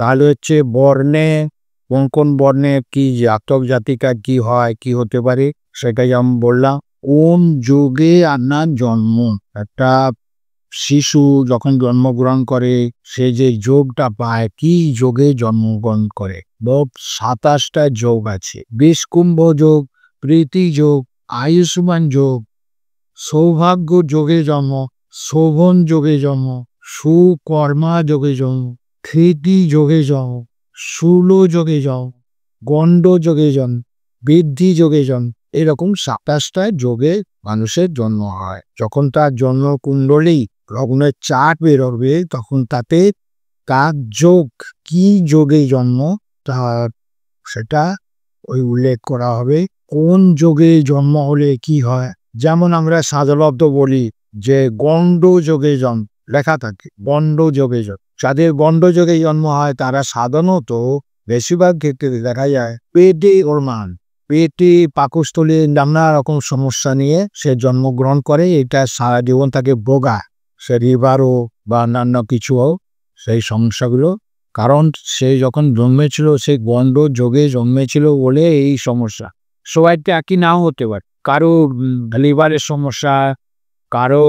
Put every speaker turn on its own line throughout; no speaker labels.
তাহলে হচ্ছে বর্ণে কোন কোন বর্ণে কি জাতক জাতিকা কি হয় কি হতে পারে সেটাই আমি বললাম। কোন যোগে আপনার জন্ম, একটা শিশু যখন জন্মগ্রহণ করে সে যে যোগটা পায়, কি যোগে জন্মগ্রহণ করে। মোট 27টা যোগ আছে। বিষকুম্ভ যোগ, প্রীতি যোগ, আয়ুষ্মান যোগ, সৌভাগ্য যোগে জন্ম, শোভন যোগে জন্ম, সুকর্মা যোগে জন্ম, কৃতি যোগে জন্ম, শূল যোগে জন্ম, গণ্ড যোগে জন্ম, বৃদ্ধি যোগে জন্ম। এরকম 27টা যোগে মানুষের জন্ম হয়। যখন তার জন্ম কুণ্ডলী লগ্নের চার্ট বেরোবে তখন তাতে কার যোগ, কি যোগে জন্ম তার সেটা ওই উল্লেখ করা হবে। কোন যোগে জন্ম হলে কি হয়, যেমন আমরা সাধারণত বলি যে গণ্ড যোগে জন্ম লেখা থাকে, গণ্ড যোগে জন্ম। যাদের গণ্ড যোগে জন্ম হয় তারা সাধারণত বেশিরভাগ ক্ষেত্রে দেখা যায় পেটে ওরমান, পেটে পাকস্থলী নানা রকম সমস্যা নিয়ে সে জন্মগ্রহণ করে। এটা সারা জীবন তাকে ভোগায়, সে লিভারও বা অন্যান্য কিছুও সেই সমস্যাগুলো। কারণ সে যখন জন্মেছিল সে গণ্ড যোগে জন্মেছিল বলে এই সমস্যা। সবাইটা একই নাও হতে পারে, কারো লিভারের সমস্যা, কারো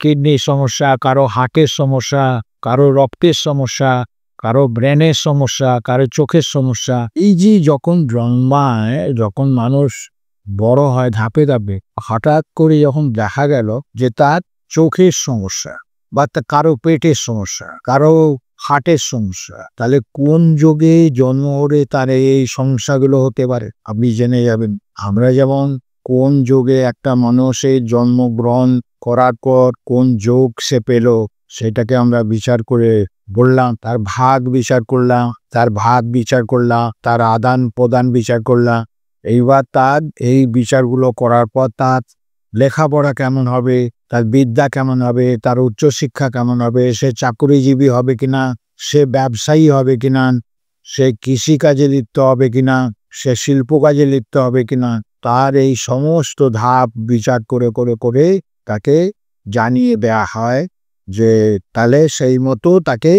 কিডনির সমস্যা, কারো হার্টের সমস্যা, কারো রক্তের সমস্যা, কারো ব্রেনের সমস্যা, কারো চোখের সমস্যা। এই যে যখন জন্মায়, যখন মানুষ বড় হয় ধাপে ধাপে, হঠাৎ করে যখন দেখা গেল যে তার চোখের সমস্যা বা কারো পেটের সমস্যা, কারো হার্টের সমস্যা, তাহলে কোন যোগে জন্ম হলে তার এই সমস্যাগুলো হতে পারে আপনি জেনে যাবেন। আমরা যেমন কোন যোগে একটা মানুষের জন্মগ্রহণ করার পর কোন যোগ সে পেল সেটাকে আমরা বিচার করে বললাম, তার ভাগ বিচার করলাম, তার আদান প্রদান বিচার করলাম। এইবার তার এই বিচারগুলো করার পর তার লেখাপড়া কেমন হবে, তার বিদ্যা কেমন হবে, তার উচ্চশিক্ষা কেমন হবে, সে চাকরিজীবী হবে কিনা, সে ব্যবসায়ী হবে কিনা, সে কৃষিকাজে লিপ্ত হবে কিনা, সে শিল্প কাজে লিপ্ত হবে কিনা, তার এই সমস্ত ধাপ বিচার করে করে করে তাকে জানিয়ে দেয়া হয় যে তাহলে সেই মতো তাকে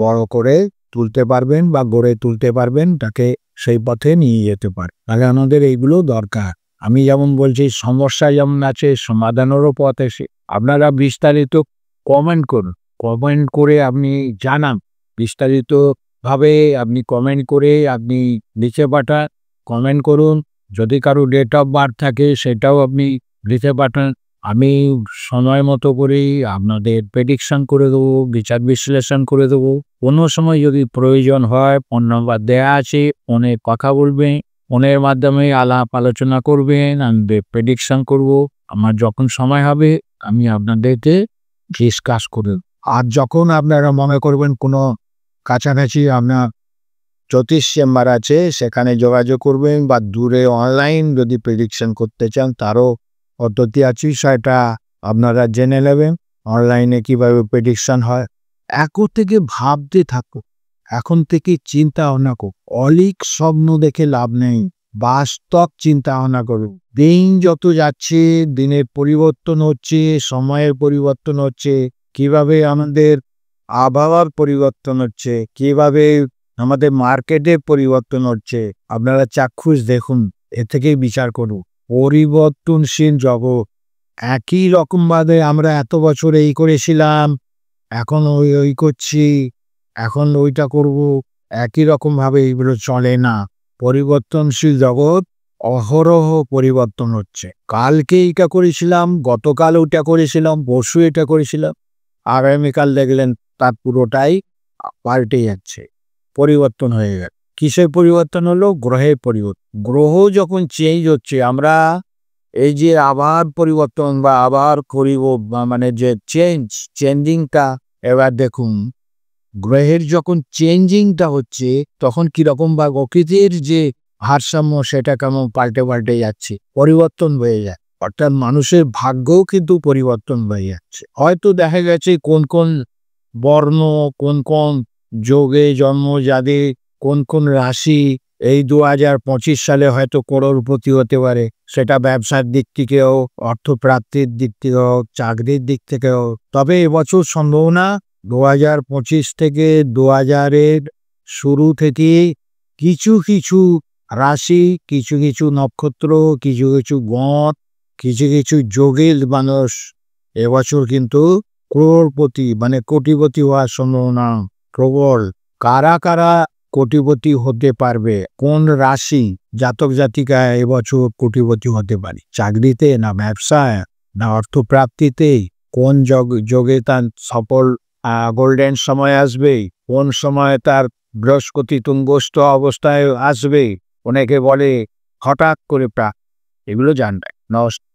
বড় করে তুলতে পারবেন বা গড়ে তুলতে পারবেন, তাকে সেই পথে নিয়ে যেতে পারে। তাহলে আমাদের এইগুলো দরকার। আমি যেমন বলছি সমস্যা যেমন আছে সমাধানেরও পথ এসে। আপনারা বিস্তারিত কমেন্ট করুন, কমেন্ট করে আপনি জানান বিস্তারিতভাবে। আপনি কমেন্ট করে আপনি লিখে পাঠান, কমেন্ট করুন। যদি কারো ডেট অফ বার্থ থাকে সেটাও আপনি লিখে পাঠান। আমি সময় মতো করেই আপনাদের প্রেডিকশন করে দেবো, বিচার বিশ্লেষণ করে দেবো। কোনো সময় যদি প্রয়োজন হয় ফোন নাম্বার দেওয়া আছে, ফোনে কথা বলবেন, ফোনের মাধ্যমে আলাপ আলোচনা করবেন, আমি প্রেডিকশন করব। আমার যখন সময় হবে আমি আপনাদেরকে ডিসকাস করে। আর যখন আপনারা মনে করবেন কোনো কাছাকাছি আপনার জ্যোতিষ চেম্বার আছে সেখানে যোগাযোগ করবেন, বা দূরে অনলাইন যদি প্রেডিকশন করতে চান তারও পদ্ধতি আছে, সেটা আপনারা জেনে নেবেন অনলাইনে কিভাবে প্রেডিকশন হয়। এখন থেকে ভাবতে থাকো, এখন থেকে চিন্তা ভাবনা করো। অলিক স্বপ্ন দেখে লাভ নেই, বাস্তব চিন্তা ভাবনা করো। দিন যত যাচ্ছে দিনের পরিবর্তন হচ্ছে, সময়ের পরিবর্তন হচ্ছে, কিভাবে আমাদের আবহাওয়ার পরিবর্তন হচ্ছে, কিভাবে আমাদের মার্কেটের পরিবর্তন হচ্ছে, আপনারা চাক্ষুষ দেখুন, এ থেকেই বিচার করুন। পরিবর্তনশীল জগৎ। একই রকম ভাবে আমরা এত বছর এই করেছিলাম, এখন ওই করছি, এখন ওইটা করব, একই রকম ভাবে এইগুলো চলে না। পরিবর্তনশীল জগৎ, অহরহ পরিবর্তন হচ্ছে। কালকে এইটা করেছিলাম, গতকাল ওইটা করেছিলাম, পরশু এটা করেছিলাম, আগামীকাল দেখলেন তার পুরোটাই পাল্টে যাচ্ছে, পরিবর্তন হয়ে গেছে। কিসের পরিবর্তন হলো? গ্রহের পরিবর্তন। গ্রহ যখন চেঞ্জ হচ্ছে, আমরা এই যে আবার পরিবর্তন বা আবার মানে যে চেঞ্জিংটা, এবার দেখুন গ্রহের যখন চেঞ্জিংটা হচ্ছে তখন কিরকম বা প্রকৃতির যে ভারসাম্য সেটা কেমন পাল্টে পাল্টে যাচ্ছে, পরিবর্তন হয়ে যায়। অর্থাৎ মানুষের ভাগ্যও কিন্তু পরিবর্তন হয়ে যাচ্ছে। হয়তো দেখা গেছে কোন কোন বর্ণ, কোন কোন যোগে জন্ম যাদের, কোন কোন রাশি এই 2025 সালে হয়তো করোড়পতি হতে পারে, সেটা ব্যবসার দিক থেকেও, অর্থপ্রাপ্তির দিক থেকেও, চাকরির দিক থেকেও। তবে এবছর সম্ভাবনা 2025 থেকে 2000-এর শুরু থেকে কিছু কিছু রাশি, কিছু কিছু নক্ষত্র, কিছু কিছু গণ, কিছু কিছু যোগের মানুষ এবছর কিন্তু ক্রোড়পতি মানে কোটিপতি হওয়ার সম্ভাবনা প্রবল। কারা কারা কোটিপতি হতে পারবে, কোন রাশি জাতক জাতিকা এবছর কোটিপতি হতে পারে, চাকরিতে না ব্যবসায় না অর্থপ্রাপ্তিতে, কোন যোগে তার সফল গোল্ডেন সময় আসবে, কোন সময় তার বৃহস্পতি তুঙ্গস্থ অবস্থায় আসবে, অনেকে বলে হঠাৎ করে এগুলো জানবে। নমস্কার।